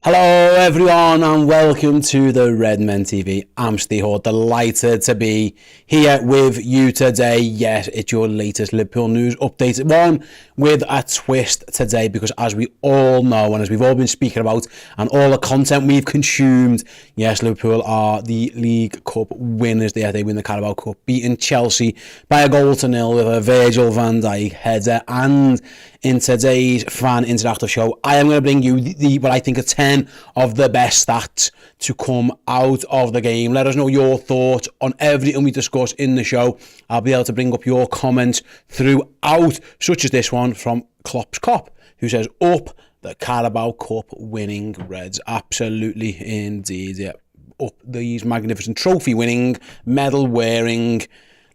Hello everyone and welcome to the Redmen TV. I'm Steve Hall, delighted to be here with you today. Yes, it's your latest Liverpool news update, one with a twist today, because as we all know and as we've all been speaking about and all the content we've consumed, yes, Liverpool are the League Cup winners. They win the Carabao Cup, beating Chelsea by 1-0 with a Virgil van Dijk header. And in today's fan interactive show, I am going to bring you the what I think are 10 of the best stats to come out of the game. Let us know your thoughts on everything we discuss in the show. I'll be able to bring up your comments throughout, such as this one from Klopp's Cop, who says, up the Carabao Cup winning Reds. Absolutely indeed, yeah. Up these magnificent trophy winning, medal wearing,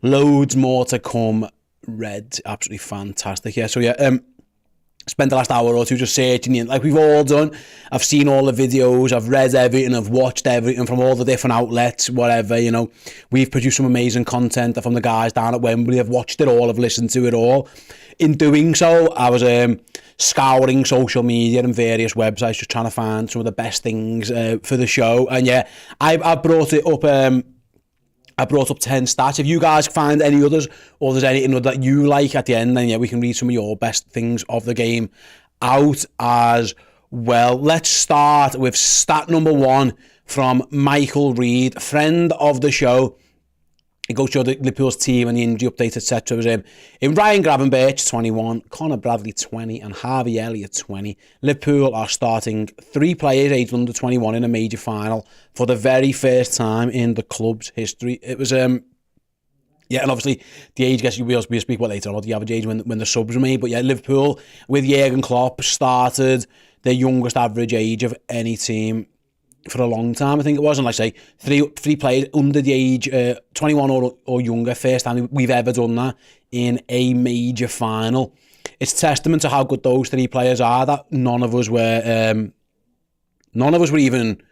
loads more to come Reds. Absolutely fantastic. Yeah, so yeah, spent the last hour or two just searching in, like we've all done. I've seen all the videos, I've read everything, I've watched everything from all the different outlets, whatever, you know. We've produced some amazing content from the guys down at Wembley. I've watched it all, I've listened to it all. In doing so, I was scouring social media and various websites, just trying to find some of the best things for the show. And yeah, I brought it up. I brought up 10 stats. If you guys find any others, or there's anything that you like at the end, then yeah, we can read some of your best things of the game out as well. Let's start with stat number 1 from Michael Reed, friend of the show. He goes through the Liverpool's team and the injury update, etc. was in Ryan Gravenberch, 21, Conor Bradley, 20, and Harvey Elliott, 20. Liverpool are starting 3 players aged under 21 in a major final for the very first time in the club's history. It was, yeah, and obviously the age, I guess we'll speak about later on, the average age when the subs were made. But yeah, Liverpool with Jurgen Klopp started their youngest average age of any team for a long time, I think it was. And like I say, three players under the age 21 or younger, first time we've ever done that in a major final. It's testament to how good those 3 players are that none of us were even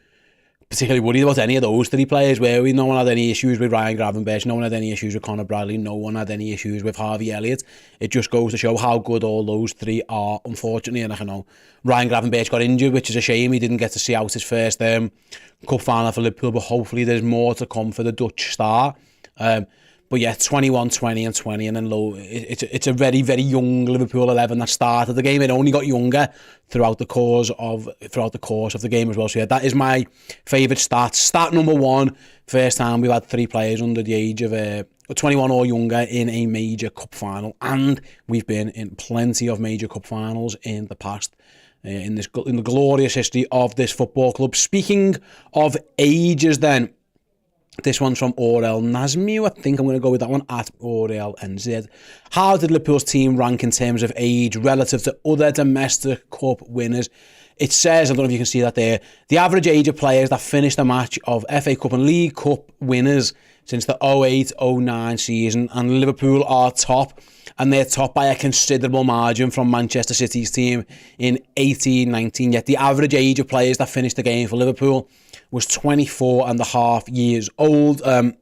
particularly worried about any of those 3 players, were we? No one had any issues with Ryan Gravenberch, no one had any issues with Conor Bradley, no one had any issues with Harvey Elliott. It just goes to show how good all those 3 are, unfortunately. And I know Ryan Gravenberch got injured, which is a shame. He didn't get to see out his first cup final for Liverpool, but hopefully there's more to come for the Dutch star. But yeah, 21, 20 and 20, and then low. It's a very, very young Liverpool 11 that started the game. It only got younger throughout the course of the game as well. So yeah, that is my favourite stat. Stat number 1, first time we've had 3 players under the age of 21 or younger in a major cup final, and we've been in plenty of major cup finals in the past. In the glorious history of this football club. Speaking of ages, then. This one's from Orel Nazmiu. I think I'm going to go with that one, at Orel NZ. How did Liverpool's team rank in terms of age relative to other domestic cup winners? It says, I don't know if you can see that there, the average age of players that finished a match of FA Cup and League Cup winners since the 08-09 season, and Liverpool are top, and they're top by a considerable margin from Manchester City's team in 18-19. Yet the average age of players that finished the game for Liverpool was 24 and a half years old. The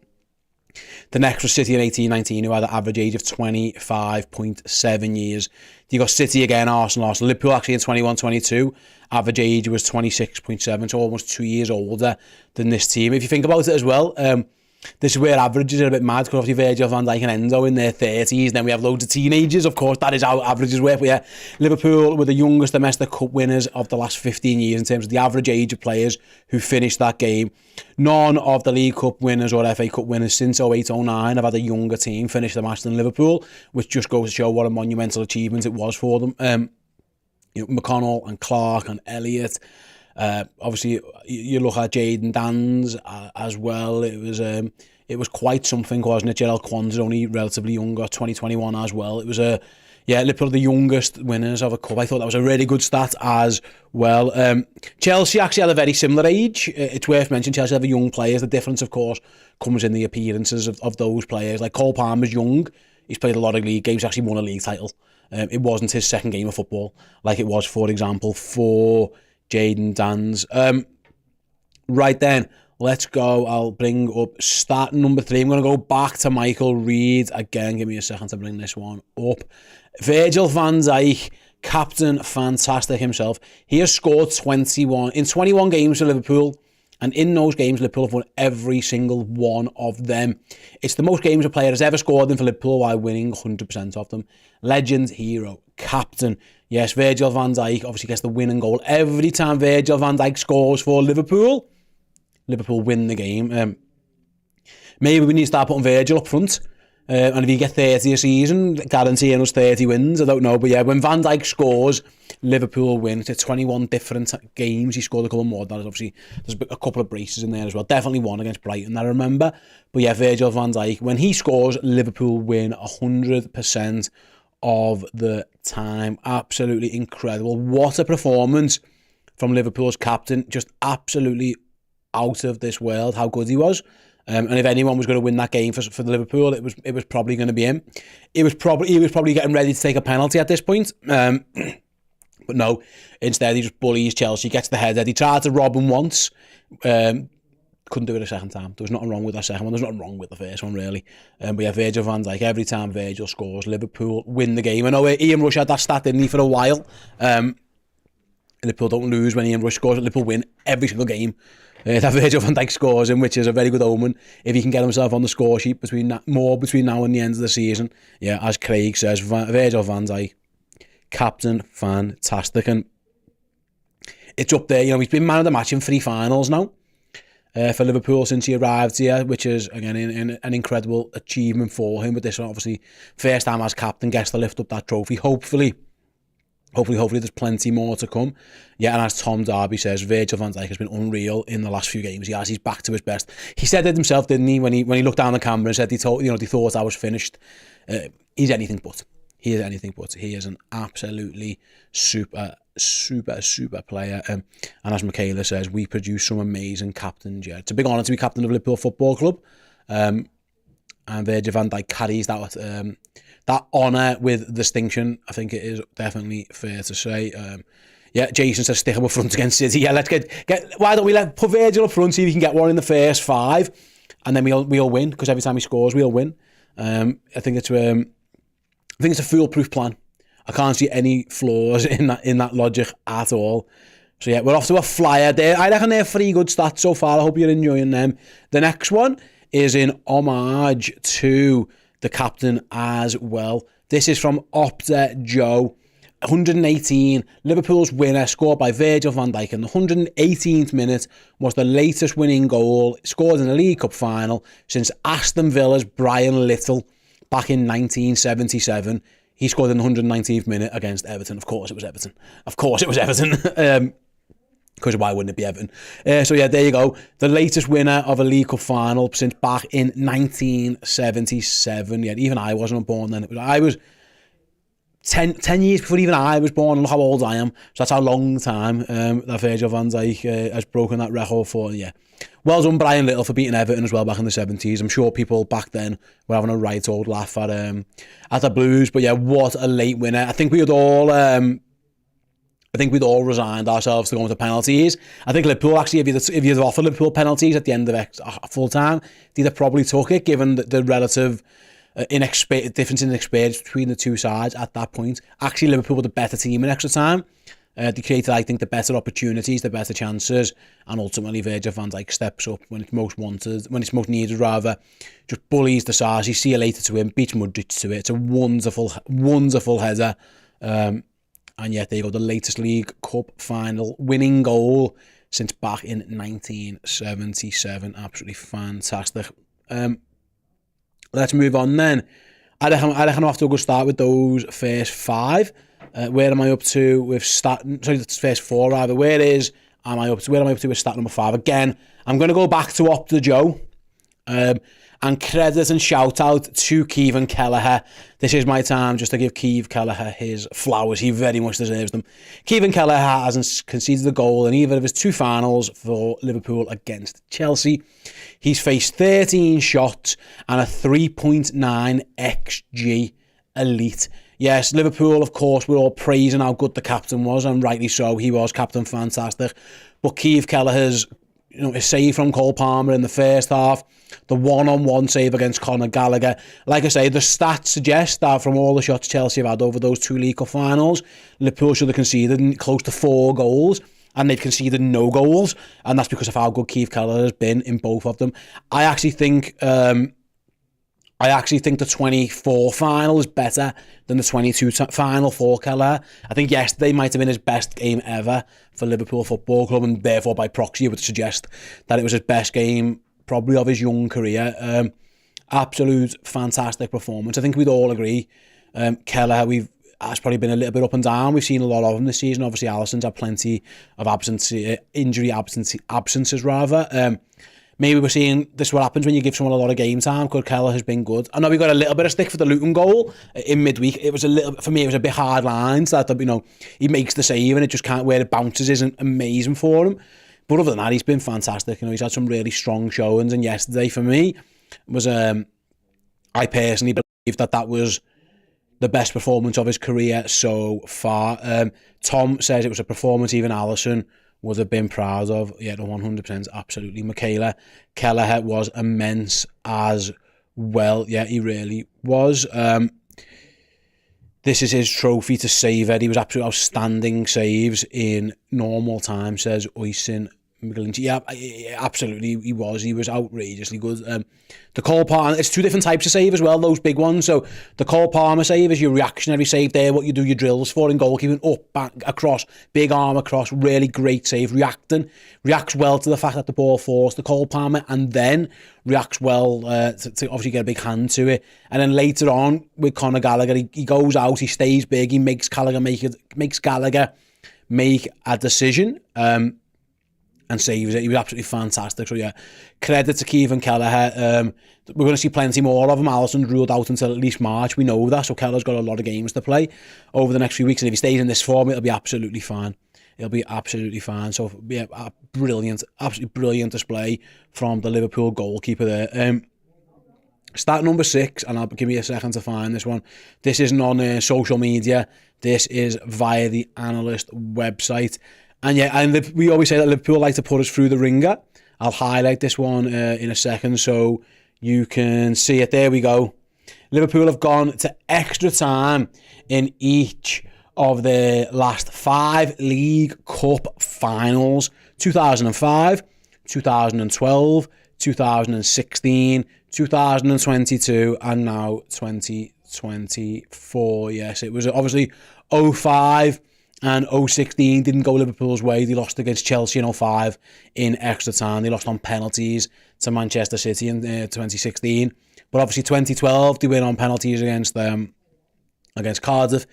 next was City in 18-19, who had an average age of 25.7 years. You got City again, Arsenal. Liverpool actually in 21-22, average age was 26.7, so almost 2 years older than this team. If you think about it as well, this is where averages are a bit mad, because obviously Virgil van Dijk and Endo in their 30s, then we have loads of teenagers. Of course, that is how averages work. But yeah, Liverpool were the youngest domestic cup winners of the last 15 years in terms of the average age of players who finished that game. None of the League Cup winners or FA Cup winners since 08-09 have had a younger team finish the match than Liverpool, which just goes to show what a monumental achievement it was for them. McConnell and Clark and Elliott. Obviously, you look at Jadon Danns as well. It was quite something, wasn't it? Gerald Kwanzaa only relatively younger, 2021 as well. It was Liverpool the youngest winners of a cup. I thought that was a really good stat as well. Chelsea actually had a very similar age. It's worth mentioning Chelsea have young players. The difference, of course, comes in the appearances of those players. Like Cole Palmer's young. He's played a lot of league games. Actually won a league title. It wasn't his second game of football, like it was, for example, for Jadon Danns. Right then, let's go. I'll bring up stat number 3. I'm going to go back to Michael Reed again. Give me a second to bring this one up. Virgil van Dijk Captain fantastic himself. He has scored 21 games for Liverpool, and in those games, Liverpool have won every single one of them. It's the most games a player has ever scored in for Liverpool while winning 100% of them. Legend, hero, captain. Yes, Virgil van Dijk obviously gets the winning goal. Every time Virgil van Dijk scores for Liverpool, Liverpool win the game. Maybe we need to start putting Virgil up front. And if you get 30 a season, guaranteeing us 30 wins, I don't know. But yeah, when Van Dijk scores, Liverpool win. It's 21 different games. He scored a couple more. That is obviously, there's a couple of braces in there as well. Definitely one against Brighton, I remember. But yeah, Virgil van Dijk, when he scores, Liverpool win 100% of the time. Absolutely incredible. What a performance from Liverpool's captain. Just absolutely out of this world how good he was. And if anyone was going to win that game for the Liverpool, it was probably going to be him. He was probably getting ready to take a penalty at this point. But no, instead he just bullies Chelsea, gets the header. He tried to rob him once. Couldn't do it a second time. There was nothing wrong with that second one. There's nothing wrong with the first one, really. But yeah, Virgil van Dijk, every time Virgil scores, Liverpool win the game. I know Ian Rush had that stat, didn't he, for a while. Liverpool don't lose when Ian Rush scores. Liverpool win every single game that Virgil van Dijk scores in, which is a very good omen if he can get himself on the score sheet between now and the end of the season. Yeah, as Craig says, Virgil van Dijk, captain, fantastic. And it's up there. You know, he's been man of the match in 3 finals now for Liverpool since he arrived here, which is, again, an incredible achievement for him. But this one, obviously, first time as captain, gets to lift up that trophy. Hopefully there's plenty more to come. Yeah, and as Tom Darby says, Virgil van Dijk has been unreal in the last few games. He's back to his best. He said it himself, didn't he, when he looked down the camera and said they thought I was finished. He's anything but. He is anything but. He is an absolutely super player. And as Michaela says, we produce some amazing captains. Yeah, it's a big honour to be captain of Liverpool Football Club. And Virgil van Dijk carries that honour with distinction. I think it is definitely fair to say. Yeah, Jason says stick him up front against City. Yeah, let's get. Why don't we put Virgil up front, see if we can get one in the first 5, and then we'll win, because every time he scores, we'll win. I think it's a foolproof plan. I can't see any flaws in that logic at all. So yeah, we're off to a flyer there. I reckon they're 3 good stats so far. I hope you're enjoying them. The next one is in homage to the captain as well. This is from Opta Joe. 118, Liverpool's winner, scored by Virgil van Dijk in the 118th minute, was the latest winning goal scored in the League Cup final since Aston Villa's Brian Little back in 1977. He scored in the 119th minute against Everton. Of course it was Everton. Because why wouldn't it be Everton? So yeah, there you go. The latest winner of a League Cup final since back in 1977. Yeah, even I wasn't born then. I was 10 years before even I was born. Look how old I am. So that's how long time that Virgil van Dijk has broken that record for. Yeah, well done Brian Little for beating Everton as well back in the 70s. I'm sure people back then were having a right old laugh at the Blues. But yeah, what a late winner. I think we'd all resigned ourselves to going to penalties. I think Liverpool actually, if you'd offered Liverpool penalties at the end of full time, they'd have probably took it, given the relative difference in experience between the two sides at that point. Actually, Liverpool were the better team in extra time. They created, I think, the better opportunities, the better chances, and ultimately Virgil van Dijk steps up when it's most needed, rather. Just bullies the Sarsi, see you later to him, beats Mudryk to it. It's a wonderful header. And yet, there you go, the latest League Cup final winning goal since back in 1977. Absolutely fantastic. Let's move on then. I reckon I'm off to a good start with those first 5. Where am I up to with first 4 rather. Where am I up to with stat number 5? Again, I'm going to go back to Opta Joe. And credit and shout out to Kevin Kelleher. This is my time just to give Kev Kelleher his flowers. He very much deserves them. Kevin Kelleher hasn't conceded a goal in either of his 2 finals for Liverpool against Chelsea. He's faced 13 shots and a 3.9 XG elite. Yes, Liverpool, of course, we're all praising how good the captain was, and rightly so. He was captain fantastic. But Kev Kelleher's his save from Cole Palmer in the first half, the one-on-one save against Conor Gallagher. Like I say, the stats suggest that from all the shots Chelsea have had over those 2 League Cup finals, Liverpool should have conceded close to 4 goals, and they've conceded no goals, and that's because of how good Keith Kelleher has been in both of them. I actually think the 24 final is better than the 22 final for Kelleher. I think yesterday might have been his best game ever for Liverpool Football Club, and therefore by proxy it would suggest that it was his best game probably of his young career. Absolute fantastic performance. I think we'd all agree. Kelleher, has probably been a little bit up and down. We've seen a lot of him this season. Obviously, Alisson's had plenty of absences rather. Maybe we're seeing this is what happens when you give someone a lot of game time, because Kelleher has been good. I know we got a little bit of stick for the Luton goal in midweek. It was for me, it was a bit hard lines that, he makes the save and it just can't, where it bounces isn't amazing for him. But other than that, he's been fantastic. He's had some really strong showings, and yesterday for me was, I personally believe that was the best performance of his career so far. Tom says it was a performance even Alisson would have been proud of. Yeah, 100%, absolutely. Michaela Kelleher was immense as well. Yeah, he really was. This is his trophy to save it. He was absolutely outstanding saves in normal time, says Oysin McGlinchey. Yeah, absolutely, he was. He was outrageously good. The Cole Palmer, it's 2 different types of save as well, those big ones. So the Cole Palmer save is your reactionary save there, what you do your drills for in goalkeeping, up, back, across, big arm across, really great save. Reacts well to the fact that the ball falls to Cole Palmer, and then reacts well to obviously get a big hand to it. And then later on with Conor Gallagher, he goes out, he stays big, he makes Gallagher make a decision. And saves it. He was absolutely fantastic. So yeah, credit to Keith and Kelleher. We're going to see plenty more of him. Alisson's ruled out until at least March. We know that. So Kelleher's got a lot of games to play over the next few weeks. And if he stays in this form, it'll be absolutely fine. So yeah, absolutely brilliant display from the Liverpool goalkeeper there. Stat number 6, and I'll give me a second to find this one. This isn't on social media. This is via the analyst website. And yeah, and we always say that Liverpool like to put us through the ringer. I'll highlight this one in a second so you can see it. There we go. Liverpool have gone to extra time in each of their last 5 League Cup finals. 2005, 2012, 2016, 2022, and now 2024. Yes, it was obviously 05. And 016 didn't go Liverpool's way. They lost against Chelsea in 05 in extra time. They lost on penalties to Manchester City in 2016. But obviously 2012, they win on penalties against Cardiff.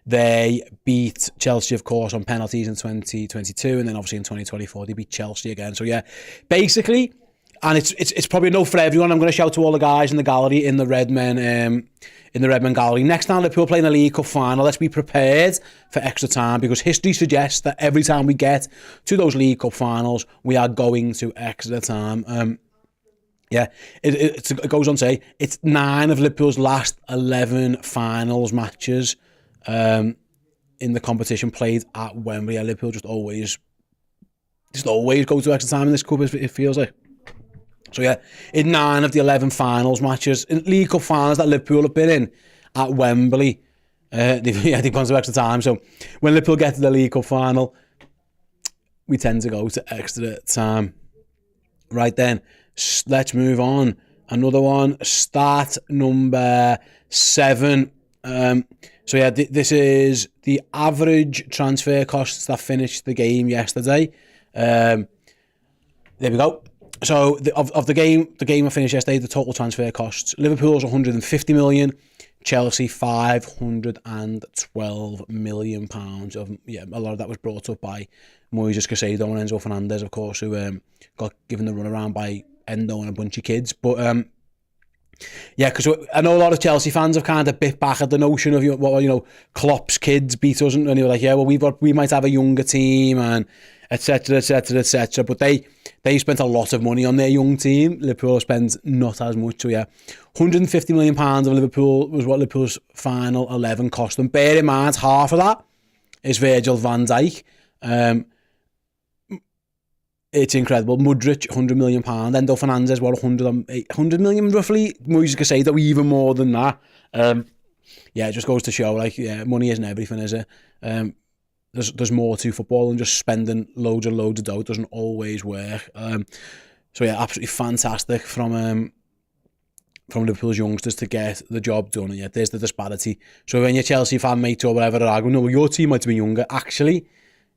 They beat Chelsea, of course, on penalties in 2022. And then obviously in 2024, they beat Chelsea again. So yeah, basically, and it's probably no for everyone. I'm going to shout to all the guys in the gallery, in the Redmen gallery. Next time Liverpool play in a League Cup final, let's be prepared for extra time, because history suggests that every time we get to those League Cup finals, we are going to extra time. It goes on to say it's 9 of Liverpool's last 11 finals matches in the competition played at Wembley. Liverpool just always go to extra time in this cup, it feels like. So yeah, in 9 of the 11 finals matches, in League Cup finals that Liverpool have been in at Wembley, they've gone to extra time. So when Liverpool get to the League Cup final, we tend to go to extra time. Right then, let's move on. Another one, stat number 7. So yeah, this is the average transfer costs that finished the game yesterday. There we go. So of the game I finished yesterday, the total transfer costs: Liverpool's 150 million, Chelsea 512 million pounds. A lot of that was brought up by Moises Caicedo and Enzo Fernandez, of course, who got given the runaround by Endo and a bunch of kids. But because I know a lot of Chelsea fans have kind of bit back at the notion of Klopp's kids beat us, and they were like, yeah, well we might have a younger team and etc. But they spent a lot of money on their young team. Liverpool spent not as much. So yeah, £150 million of Liverpool was what Liverpool's final 11 cost them. Bear in mind, half of that is Virgil van Dijk. It's incredible. Mudryk, £100 million. Endo Fernandez, what, 100 million roughly? Moises Caicedo, even more than that. Yeah, it just goes to show, like, yeah, money isn't everything, is it? There's more to football than just spending loads of dough. It doesn't always work. So yeah, absolutely fantastic from Liverpool's youngsters to get the job done. And yeah, there's the disparity. So when your Chelsea fan mates or whatever are arguing, no, well, your team might have been younger. Actually,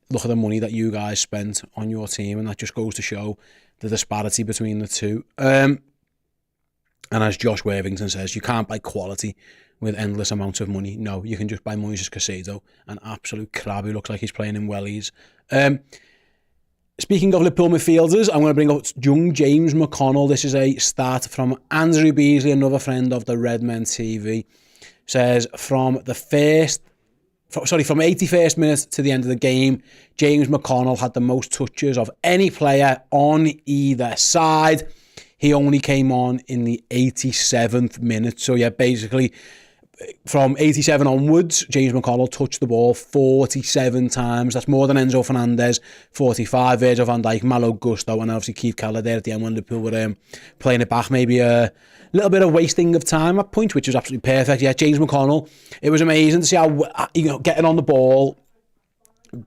look at the money that you guys spent on your team, and that just goes to show the disparity between the two. And as Josh Worthington says, you can't buy quality with endless amounts of money. No, you can just buy Moises Caicedo, an absolute crab who looks like he's playing in wellies. Speaking of Liverpool midfielders, I'm going to bring up young James McConnell. This is a stat from Andrew Beasley, another friend of the Redmen TV. Says from 81st minute to the end of the game, James McConnell had the most touches of any player on either side. He only came on in the 87th minute. So yeah, basically from 87 onwards, James McConnell touched the ball 47 times. That's more than Enzo Fernandez, 45, Virgil van Dijk, Malo Gusto, and obviously Keith Kelleher there at the end when Liverpool were playing it back. Maybe a little bit of wasting of time at point, which was absolutely perfect. Yeah, James McConnell, it was amazing to see how, getting on the ball,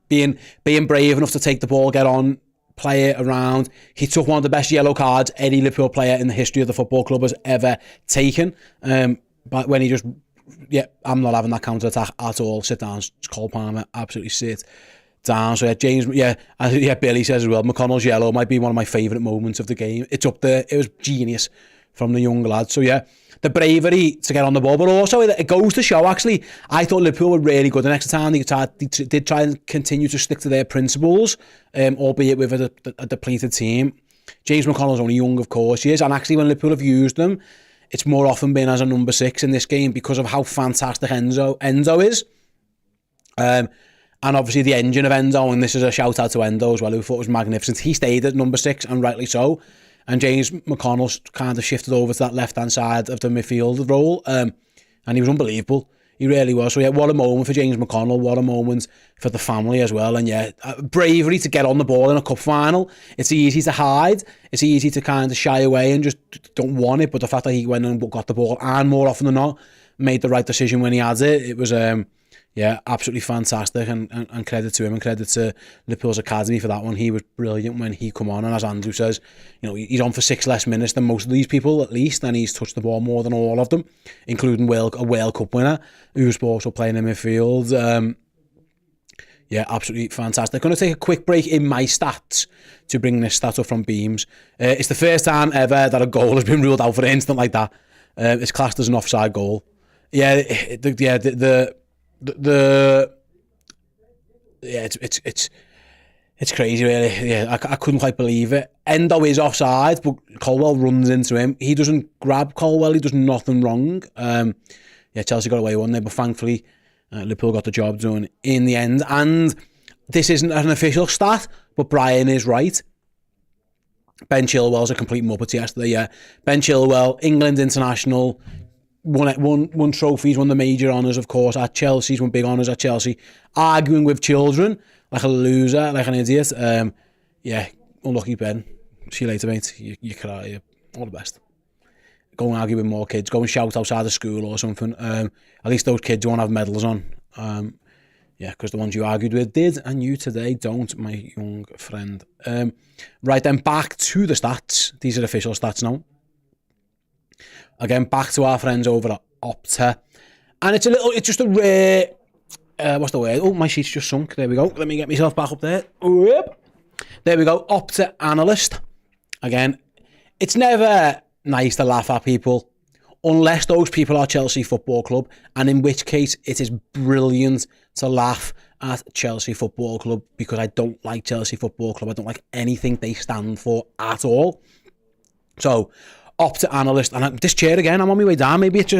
being brave enough to take the ball, get on, play it around. He took one of the best yellow cards any Liverpool player in the history of the football club has ever taken. But when he just, yeah, I'm not having that counter-attack at all. Sit down, Cole Palmer, absolutely sit down. So yeah, James, Billy says as well, McConnell's yellow might be one of my favourite moments of the game. It's up there. It was genius from the young lad. So yeah, the bravery to get on the ball, but also it goes to show, actually, I thought Liverpool were really good the next time. They did try and continue to stick to their principles, albeit with a depleted team. James McConnell's only young, of course he is, and actually when Liverpool have used them, it's more often been as a number 6 in this game because of how fantastic Enzo is. And obviously the engine of Enzo, and this is a shout out to Endo as well, who thought was magnificent. He stayed at number 6, and rightly so. And James McConnell kind of shifted over to that left-hand side of the midfield role. And he was unbelievable. He really was. So yeah, what a moment for James McConnell. What a moment for the family as well. And yeah, bravery to get on the ball in a cup final. It's easy to hide. It's easy to kind of shy away and just don't want it. But the fact that he went and got the ball, and more often than not, made the right decision when he had it, it was absolutely fantastic. And credit to him, and credit to Liverpool's academy for that one. He was brilliant when he come on. And as Andrew says, he's on for 6 less minutes than most of these people, at least, and he's touched the ball more than all of them, including a World Cup winner who's also playing in midfield. Absolutely fantastic. Going to take a quick break in my stats to bring this stat up from Beams. It's the first time ever that a goal has been ruled out for an instant like that. It's classed as an offside goal. It's crazy, really. Yeah, I couldn't quite believe it. Endo is offside, but Colwell runs into him. He doesn't grab Colwell. He does nothing wrong. Chelsea got away one there, but thankfully Liverpool got the job done in the end. And this isn't an official stat, but Brian is right. Ben Chilwell's a complete muppet yesterday. Yeah, Ben Chilwell, England international. Won trophies, won the major honours, of course, at Chelsea. He's won big honours at Chelsea. Arguing with children like a loser, like an idiot. Unlucky Ben. See you later, mate. You cry. All the best. Go and argue with more kids. Go and shout outside the school or something. At least those kids won't have medals on. Because the ones you argued with did, and you today don't, my young friend. Right then, back to the stats. These are official stats now. Again, back to our friends over at Opta. And it's just a rare, what's the word? Oh, my sheet's just sunk. There we go. Let me get myself back up there. There we go. Opta analyst. Again, it's never nice to laugh at people unless those people are Chelsea Football Club, and in which case it is brilliant to laugh at Chelsea Football Club, because I don't like Chelsea Football Club. I don't like anything they stand for at all. So, Opta analyst, and this chair again, I'm on my way down. Maybe it's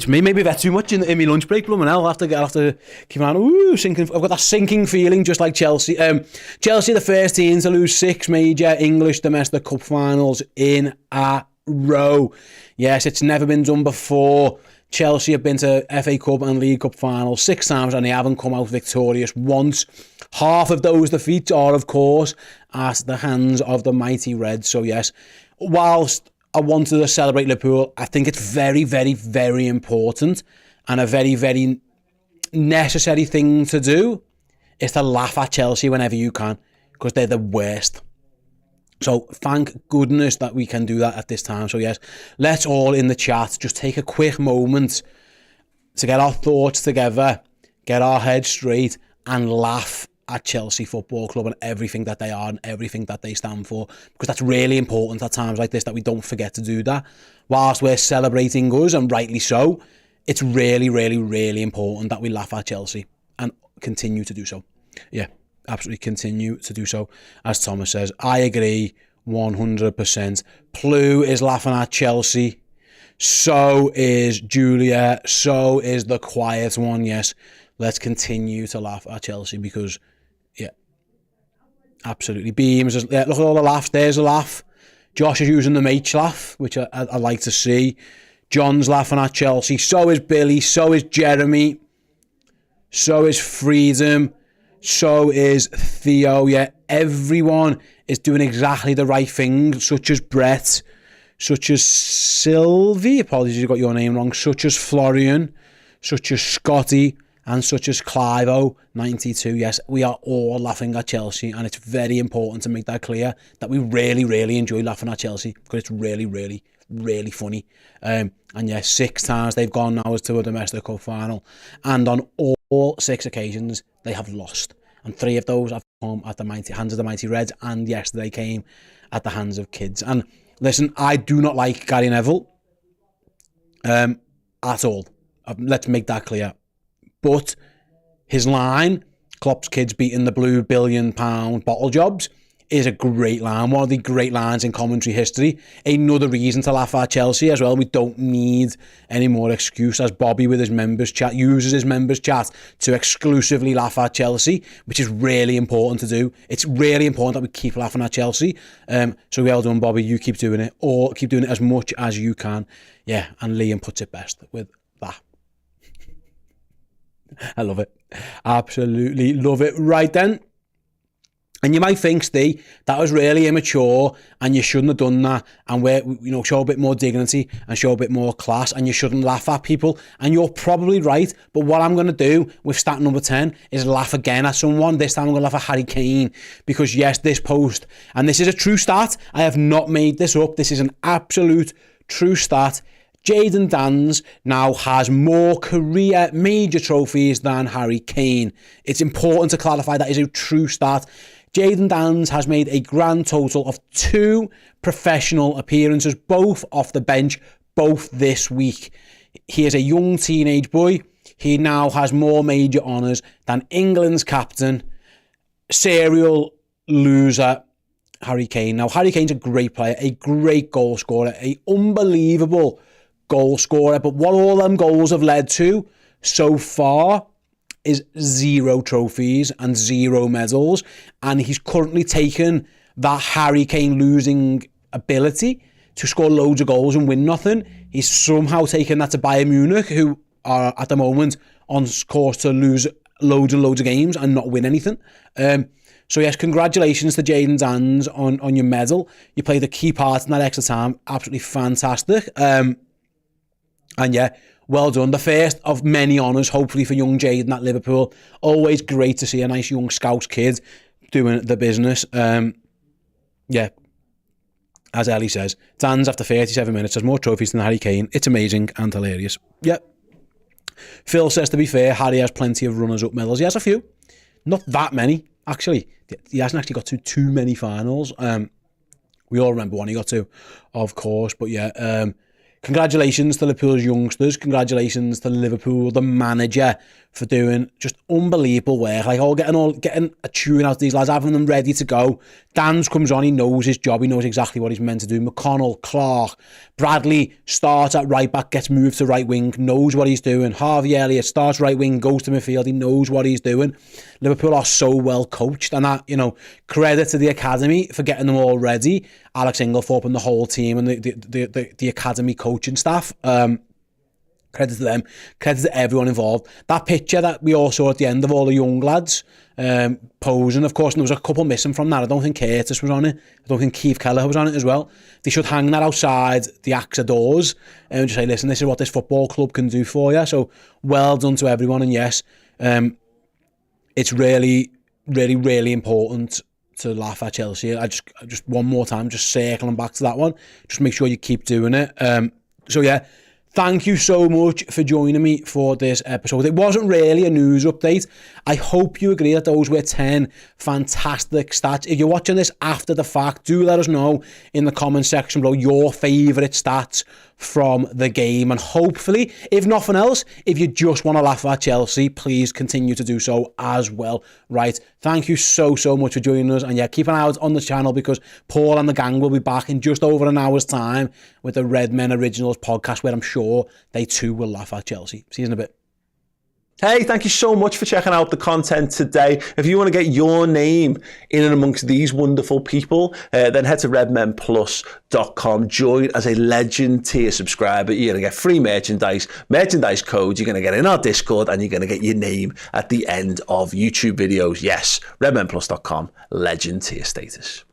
me. Maybe I've had too much in my lunch break. Blooming hell, I'll have to keep on. Sinking. I've got that sinking feeling, just like Chelsea. Chelsea, the first team to lose 6 major English domestic cup finals in a row. Yes, it's never been done before. Chelsea have been to FA Cup and League Cup finals 6 times and they haven't come out victorious once. Half of those defeats are, of course, at the hands of the mighty Reds. So yes, whilst I wanted to celebrate Liverpool, I think it's very, very, very important and a very, very necessary thing to do is to laugh at Chelsea whenever you can, because they're the worst. So thank goodness that we can do that at this time. So yes, let's all in the chat just take a quick moment to get our thoughts together, get our heads straight and laugh at Chelsea Football Club and everything that they are and everything that they stand for, because that's really important at times like this, that we don't forget to do that. Whilst we're celebrating us, and rightly so, it's really, really, really important that we laugh at Chelsea and continue to do so. Yeah, absolutely continue to do so. As Thomas says, I agree 100%. Plu is laughing at Chelsea. So is Julia. So is the quiet one. Yes, let's continue to laugh at Chelsea because, yeah, absolutely. Beams, yeah, look at all the laughs. There's a laugh. Josh is using the H laugh, which I like to see. John's laughing at Chelsea. So is Billy. So is Jeremy. So is Freedom. So is Theo. Yeah, everyone is doing exactly the right thing, such as Brett, such as Sylvie, apologies, I got your name wrong, such as Florian, such as Scotty, and such as Clivo92. Yes, we are all laughing at Chelsea, and it's very important to make that clear that we really, really enjoy laughing at Chelsea because it's really, really, really funny. And yes, 6 times they've gone now to a domestic cup final, and on all 6 occasions they have lost, and 3 of those have come at the hands of the mighty Reds, and yesterday came at the hands of kids. And listen, I do not like Gary Neville at all. Let's make that clear. But his line, Klopp's kids beating the blue £1 billion bottle jobs, is a great line. One of the great lines in commentary history. Another reason to laugh at Chelsea as well. We don't need any more excuse, as Bobby with his members chat uses his members chat to exclusively laugh at Chelsea, which is really important to do. It's really important that we keep laughing at Chelsea. So well done, Bobby. You keep doing it, or keep doing it as much as you can. Yeah, and Liam puts it best with that. I love it. Absolutely love it. Right then. And you might think, Steve, that was really immature and you shouldn't have done that, and show a bit more dignity and show a bit more class, and you shouldn't laugh at people. And you're probably right, but what I'm going to do with stat number 10 is laugh again at someone. This time I'm going to laugh at Harry Kane, because yes, this post, and this is a true stat, I have not made this up, this is an absolute true stat. Jayden Danns now has more career major trophies than Harry Kane. It's important to clarify that is a true stat. Jayden Danns has made a grand total of 2 professional appearances, both off the bench, both this week. He is a young teenage boy. He now has more major honours than England's captain, serial loser, Harry Kane. Now, Harry Kane's a great player, a great goal scorer, an unbelievable goal scorer, but what all them goals have led to so far is 0 trophies and 0 medals, and he's currently taken that Harry Kane losing ability to score loads of goals and win nothing. He's somehow taken that to Bayern Munich, who are at the moment on course to lose loads and loads of games and not win anything. So yes, congratulations to Jayden Danns on your medal. You played a key part in that extra time. Absolutely fantastic. And yeah, well done. The first of many honours, hopefully, for young Jayden at Liverpool. Always great to see a nice young Scouse kid doing the business. Yeah, as Ellie says, Danns after 37 minutes has more trophies than Harry Kane. It's amazing and hilarious. Yeah. Phil says, to be fair, Harry has plenty of runners-up medals. He has a few. Not that many, actually. He hasn't actually got to too many finals. We all remember one he got to, of course. But yeah, congratulations to Liverpool's youngsters. Congratulations to Liverpool, the manager, for doing just unbelievable work. Like getting a tune out of these lads, having them ready to go. Danns comes on, he knows his job, he knows exactly what he's meant to do. McConnell, Clark, Bradley starts at right back, gets moved to right wing, knows what he's doing. Harvey Elliott starts right wing, goes to midfield, he knows what he's doing. Liverpool are so well coached, and that, credit to the academy for getting them all ready. Alex Inglethorpe and the whole team and the academy coaching staff. Credit to them, credit to everyone involved. That picture that we all saw at the end of all the young lads posing, of course, and there was a couple missing from that. I don't think Curtis was on it. I don't think Keith Kelleher was on it as well. They should hang that outside the AXA doors and just say, listen, this is what this football club can do for you. So well done to everyone. And yes, it's really, really, really important to laugh at Chelsea. I just one more time, just circling back to that one. Just make sure you keep doing it. So yeah, thank you so much for joining me for this episode. It wasn't really a news update. I hope you agree that those were 10 fantastic stats. If you're watching this after the fact, do let us know in the comment section below your favourite stats from the game. And hopefully, if nothing else, if you just want to laugh at Chelsea, please continue to do so as well. Right, thank you so much for joining us. And yeah, keep an eye out on the channel because Paul and the gang will be back in just over an hour's time with the Redmen Originals podcast, where I'm sure they too will laugh at Chelsea. See you in a bit. Hey, thank you so much for checking out the content today. If you want to get your name in and amongst these wonderful people, then head to redmenplus.com. Join as a Legend tier subscriber. You're going to get free merchandise codes. You're going to get in our Discord, and you're going to get your name at the end of YouTube videos. Yes, redmenplus.com, Legend tier status.